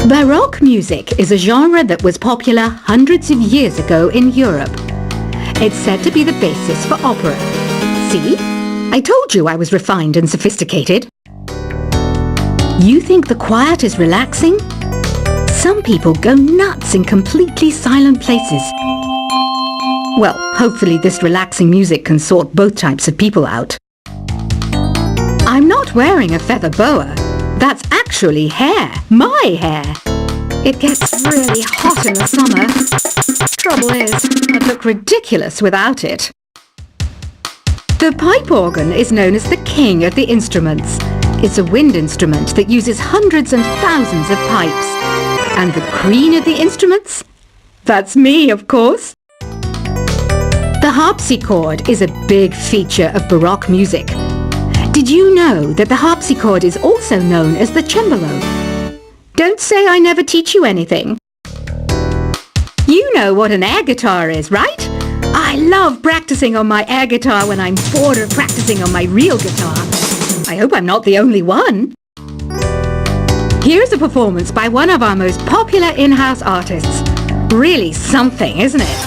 Baroque music is a genre that was popular hundreds of years ago in Europe. It's said to be the basis for opera. See? I told you I was refined and sophisticated. You think the quiet is relaxing? Some people go nuts in completely silent places. Well, hopefully this relaxing music can sort both types of people out. I'm not wearing a feather boa. That's actually hair. My hair. It gets really hot in the summer. Trouble is, I'd look ridiculous without it. The pipe organ is known as the king of the instruments. It's a wind instrument that uses hundreds and thousands of pipes. And the queen of the instruments? That's me, of course. The harpsichord is a big feature of Baroque music. Did you know that the harpsichord is also known as the cembalo? Don't say I never teach you anything. You know what an air guitar is, right? I love practicing on my air guitar when I'm bored of practicing on my real guitar. I hope I'm not the only one. Here's a performance by one of our most popular in-house artists. Really something, isn't it?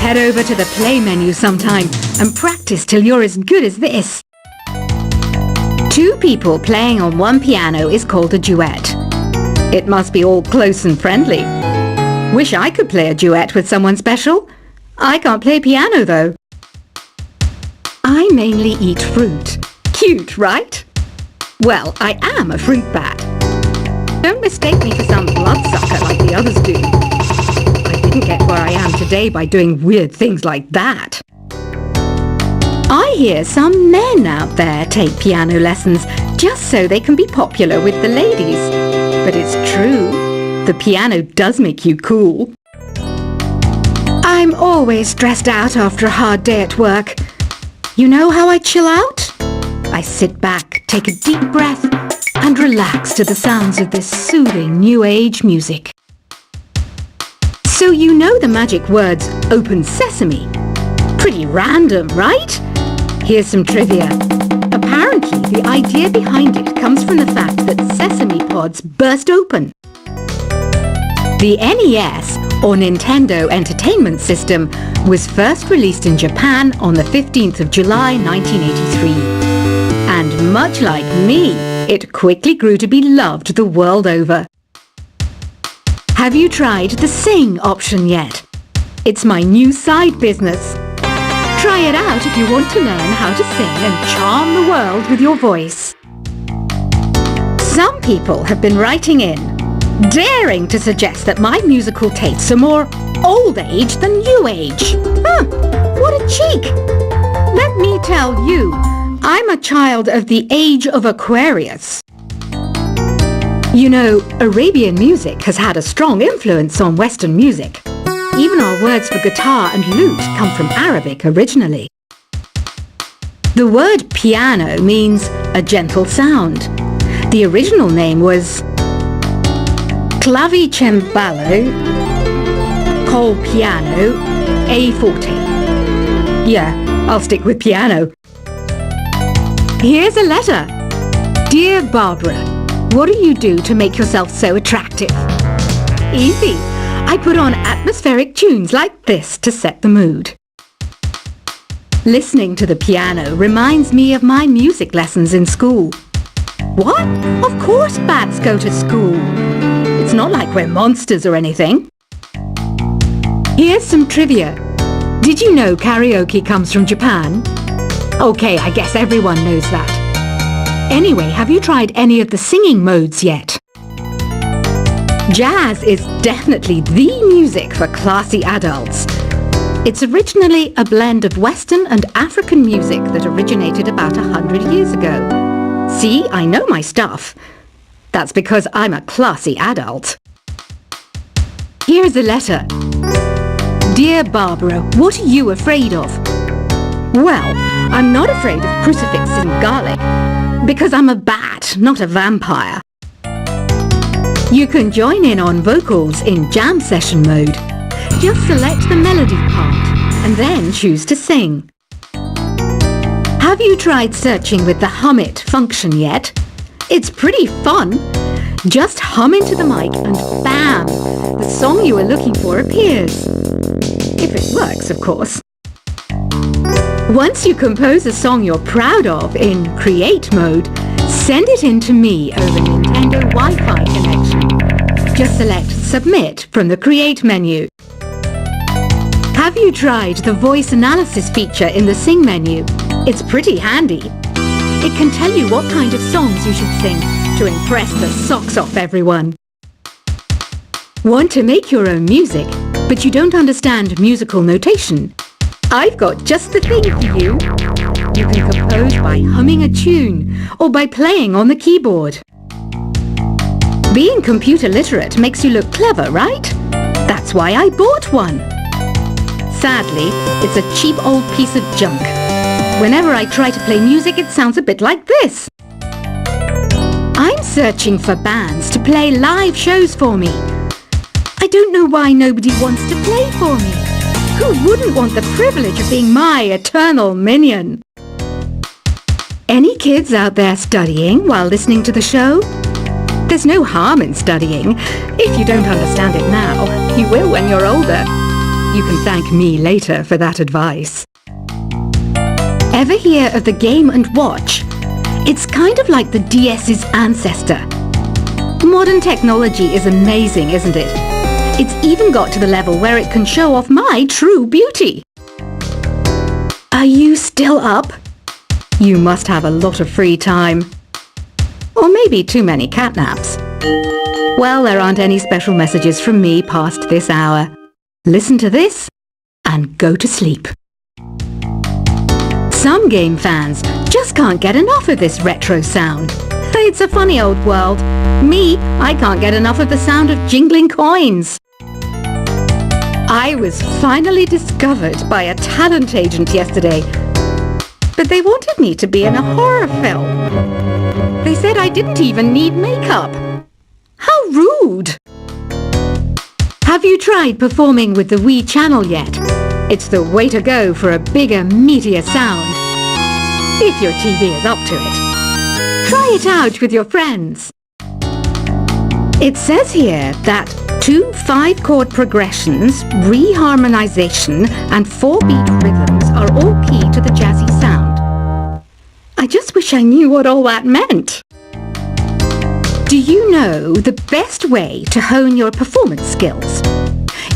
Head over to the play menu sometime and practice till you're as good as this. Two people playing on one piano is called a duet. It must be all close and friendly. Wish I could play a duet with someone special. I can't play piano though. I mainly eat fruit. Cute, right? Well, I am a fruit bat. Don't mistake me for some bloodsucker like the others do. I didn't get where I am today by doing weird things like that. I hear some men out there take piano lessons just so they can be popular with the ladies. But it's true, the piano does make you cool. I'm always stressed out after a hard day at work. You know how I chill out? I sit back, take a deep breath, and relax to the sounds of this soothing new age music. So you know the magic words "open sesame"? Pretty random, right? Here's some trivia. Apparently, the idea behind it comes from the fact that sesame pods burst open. The NES, or Nintendo Entertainment System, was first released in Japan on the 15th of July 1983. And much like me, it quickly grew to be loved the world over. Have you tried the Sing option yet? It's my new side business. Try it out if you want to learn how to sing and charm the world with your voice. Some people have been writing in, daring to suggest that my musical tastes are more old age than new age. What a cheek! Let me tell you, I'm a child of the age of Aquarius. You know, Arabian music has had a strong influence on Western music. Even our words for guitar and lute come from Arabic originally. The word piano means a gentle sound. The original name was clavicembalo col piano a forte. Yeah, I'll stick with piano. Here's a letter. Dear Barbara, what do you do to make yourself so attractive? Easy. I put on atmospheric tunes like this to set the mood. Listening to the piano reminds me of my music lessons in school. What? Of course bats go to school. It's not like we're monsters or anything. Here's some trivia. Did you know karaoke comes from Japan? Okay, I guess everyone knows that. Anyway, have you tried any of the singing modes yet? Jazz is definitely the music for classy adults. It's originally a blend of Western and African music that originated about 100 years ago. See, I know my stuff. That's because I'm a classy adult. Here's a letter. Dear Barbara, what are you afraid of? Well, I'm not afraid of crucifix and garlic, because I'm a bat, not a vampire. You can join in on vocals in jam session mode. Just select the melody part and then choose to sing. Have you tried searching with the Hum It function yet? It's pretty fun. Just hum into the mic and bam! The song you were looking for appears. If it works, of course. Once you compose a song you're proud of in Create mode, send it in to me over Nintendo Wi-Fi connection. Just select Submit from the Create menu. Have you tried the voice analysis feature in the Sing menu? It's pretty handy. It can tell you what kind of songs you should sing to impress the socks off everyone. Want to make your own music, but you don't understand musical notation? I've got just the thing for you. You can compose by humming a tune or by playing on the keyboard. Being computer literate makes you look clever, right? That's why I bought one. Sadly, it's a cheap old piece of junk. Whenever I try to play music, it sounds a bit like this. I'm searching for bands to play live shows for me. I don't know why nobody wants to play for me. Who wouldn't want the privilege of being my eternal minion? Any kids out there studying while listening to the show? There's no harm in studying. If you don't understand it now, you will when you're older. You can thank me later for that advice. Ever hear of the Game & Watch? It's kind of like the DS's ancestor. Modern technology is amazing, isn't it? It's even got to the level where it can show off my true beauty. Are you still up? You must have a lot of free time. Or maybe too many catnaps. Well, there aren't any special messages from me past this hour. Listen to this and go to sleep. Some game fans just can't get enough of this retro sound. It's a funny old world. Me, I can't get enough of the sound of jingling coins. I was finally discovered by a talent agent yesterday, but they wanted me to be in a horror film. They said I didn't even need makeup. How rude! Have you tried performing with the Wii channel yet? It's the way to go for a bigger, meatier sound. If your TV is up to it. Try it out with your friends. It says here that 2 5-chord progressions, reharmonization and 4-beat rhythms are all key to the jazzy sound. I just wish I knew what all that meant. Do you know the best way to hone your performance skills?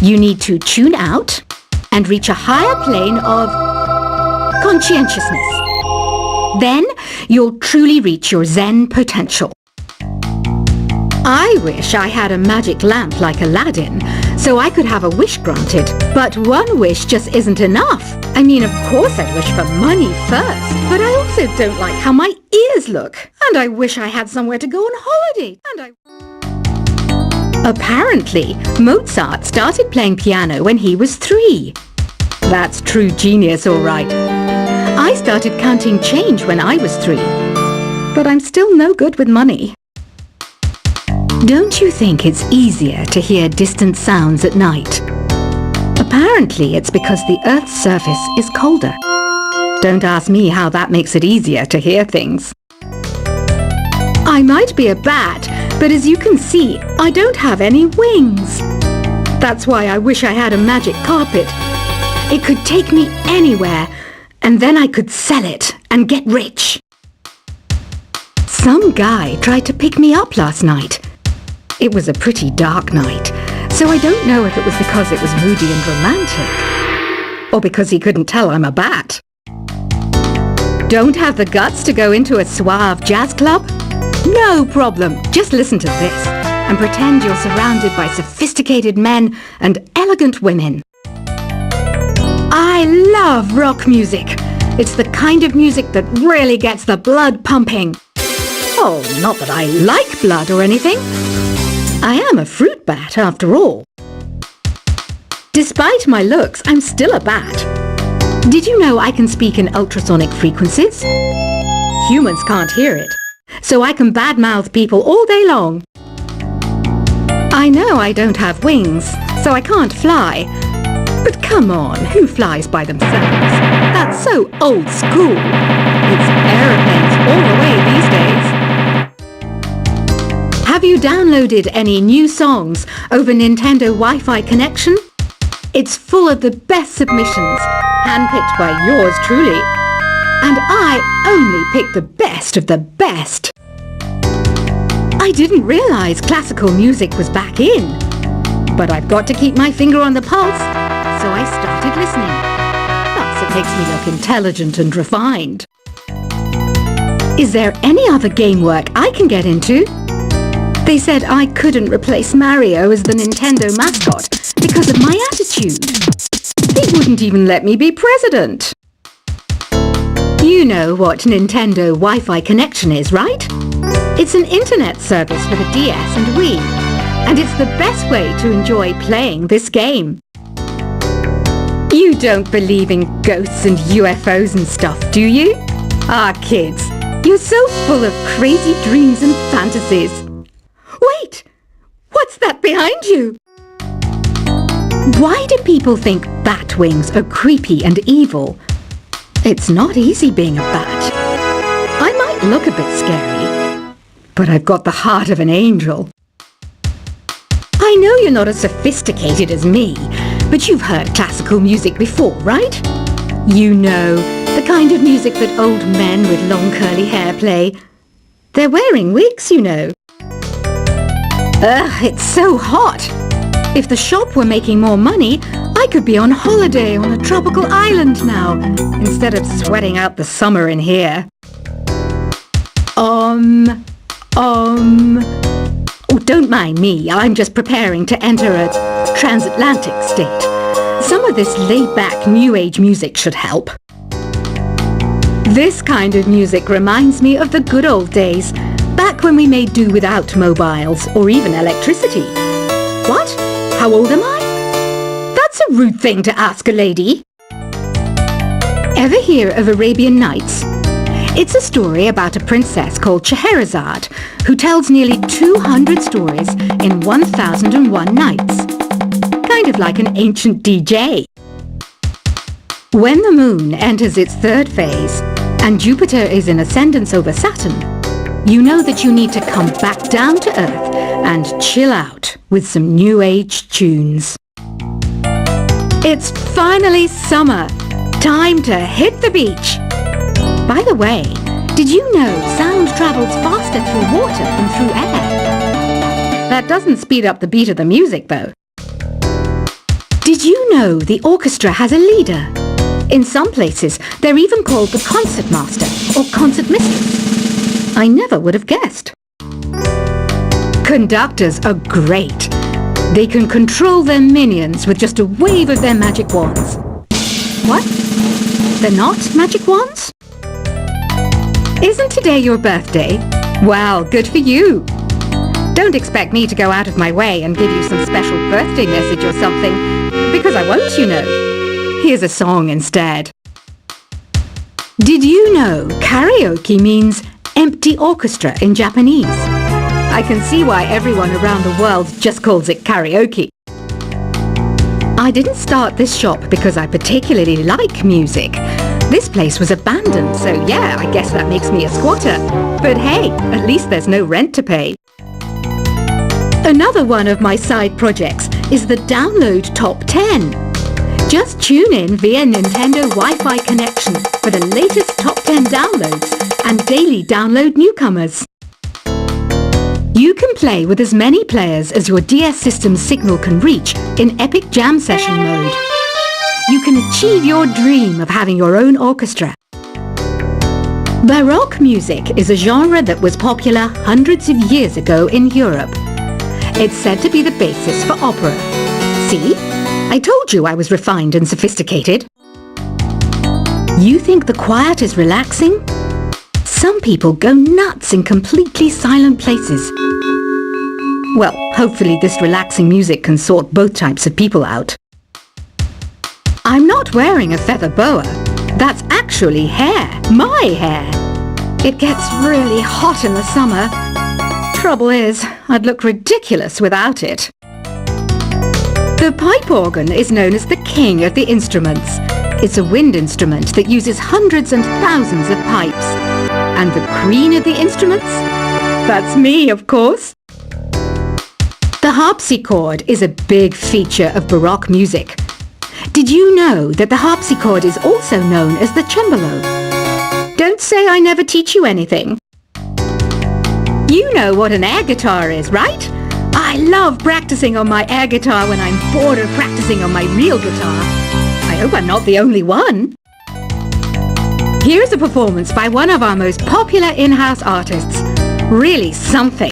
You need to tune out and reach a higher plane of conscientiousness. Then you'll truly reach your Zen potential. I wish I had a magic lamp like Aladdin, so I could have a wish granted. But one wish just isn't enough. I mean, of course I'd wish for money first, but I also don't like how my ears look. And I wish I had somewhere to go on holiday. Apparently, Mozart started playing piano when he was 3. That's true genius, all right. I started counting change when I was 3. But I'm still no good with money. Don't you think it's easier to hear distant sounds at night? Apparently, it's because the Earth's surface is colder. Don't ask me how that makes it easier to hear things. I might be a bat, but as you can see, I don't have any wings. That's why I wish I had a magic carpet. It could take me anywhere, and then I could sell it and get rich. Some guy tried to pick me up last night. It was a pretty dark night, so I don't know if it was because it was moody and romantic, or because he couldn't tell I'm a bat. Don't have the guts to go into a suave jazz club? No problem. Just listen to this and pretend you're surrounded by sophisticated men and elegant women. I love rock music. It's the kind of music that really gets the blood pumping. Oh, not that I like blood or anything. I am a fruit bat, after all. Despite my looks, I'm still a bat. Did you know I can speak in ultrasonic frequencies? Humans can't hear it, so I can badmouth people all day long. I know I don't have wings, so I can't fly. But come on, who flies by themselves? That's so old school. It's aeroplanes all the way these days. Have you downloaded any new songs over Nintendo Wi-Fi connection? It's full of the best submissions, handpicked by yours truly. And I only pick the best of the best. I didn't realize classical music was back in. But I've got to keep my finger on the pulse, so I started listening. Plus, it makes me look intelligent and refined. Is there any other game work I can get into? They said I couldn't replace Mario as the Nintendo mascot because of my attitude. They wouldn't even let me be president. You know what Nintendo Wi-Fi connection is, right? It's an internet service for the DS and Wii, and it's the best way to enjoy playing this game. You don't believe in ghosts and UFOs and stuff, do you? Ah, kids, you're so full of crazy dreams and fantasies. Wait! What's that behind you? Why do people think bat wings are creepy and evil? It's not easy being a bat. I might look a bit scary, but I've got the heart of an angel. I know you're not as sophisticated as me, but you've heard classical music before, right? You know, the kind of music that old men with long curly hair play. They're wearing wigs, you know. Ugh, it's so hot. If the shop were making more money, I could be on holiday on a tropical island now, instead of sweating out the summer in here. Oh, don't mind me. I'm just preparing to enter a transatlantic state. Some of this laid-back New Age music should help. This kind of music reminds me of the good old days, back when we made do without mobiles or even electricity. What? How old am I? That's a rude thing to ask a lady. Ever hear of Arabian Nights? It's a story about a princess called Scheherazade who tells nearly 200 stories in 1001 nights. Kind of like an ancient DJ. When the moon enters its third phase and Jupiter is in ascendance over Saturn, you know that you need to come back down to Earth and chill out with some New Age tunes. It's finally summer. Time to hit the beach. By the way, did you know sound travels faster through water than through air? That doesn't speed up the beat of the music, though. Did you know the orchestra has a leader? In some places, they're even called the concert master or concert mistress. I never would have guessed. Conductors are great. They can control their minions with just a wave of their magic wands. What? They're not magic wands? Isn't today your birthday? Well, good for you. Don't expect me to go out of my way and give you some special birthday message or something, because I won't, you know. Here's a song instead. Did you know karaoke means empty orchestra in Japanese? I can see why everyone around the world just calls it karaoke. I didn't start this shop because I particularly like music. This place was abandoned, so yeah, I guess that makes me a squatter. But hey, at least there's no rent to pay. Another one of my side projects is the Download Top 10. Just tune in via Nintendo Wi-Fi connection for the latest top 10 downloads and daily download newcomers. You can play with as many players as your DS system's signal can reach in Epic Jam Session mode. You can achieve your dream of having your own orchestra. Baroque music is a genre that was popular hundreds of years ago in Europe. It's said to be the basis for opera. See? I told you I was refined and sophisticated. You think the quiet is relaxing? Some people go nuts in completely silent places. Well, hopefully this relaxing music can sort both types of people out. I'm not wearing a feather boa. That's actually hair, my hair. It gets really hot in the summer. Trouble is, I'd look ridiculous without it. The pipe organ is known as the king of the instruments. It's a wind instrument that uses hundreds and thousands of pipes. And the queen of the instruments? That's me, of course. The harpsichord is a big feature of Baroque music. Did you know that the harpsichord is also known as the cembalo? Don't say I never teach you anything. You know what an air guitar is, right? I love practicing on my air guitar when I'm bored of practicing on my real guitar. I hope I'm not the only one. Here's a performance by one of our most popular in-house artists. Really something.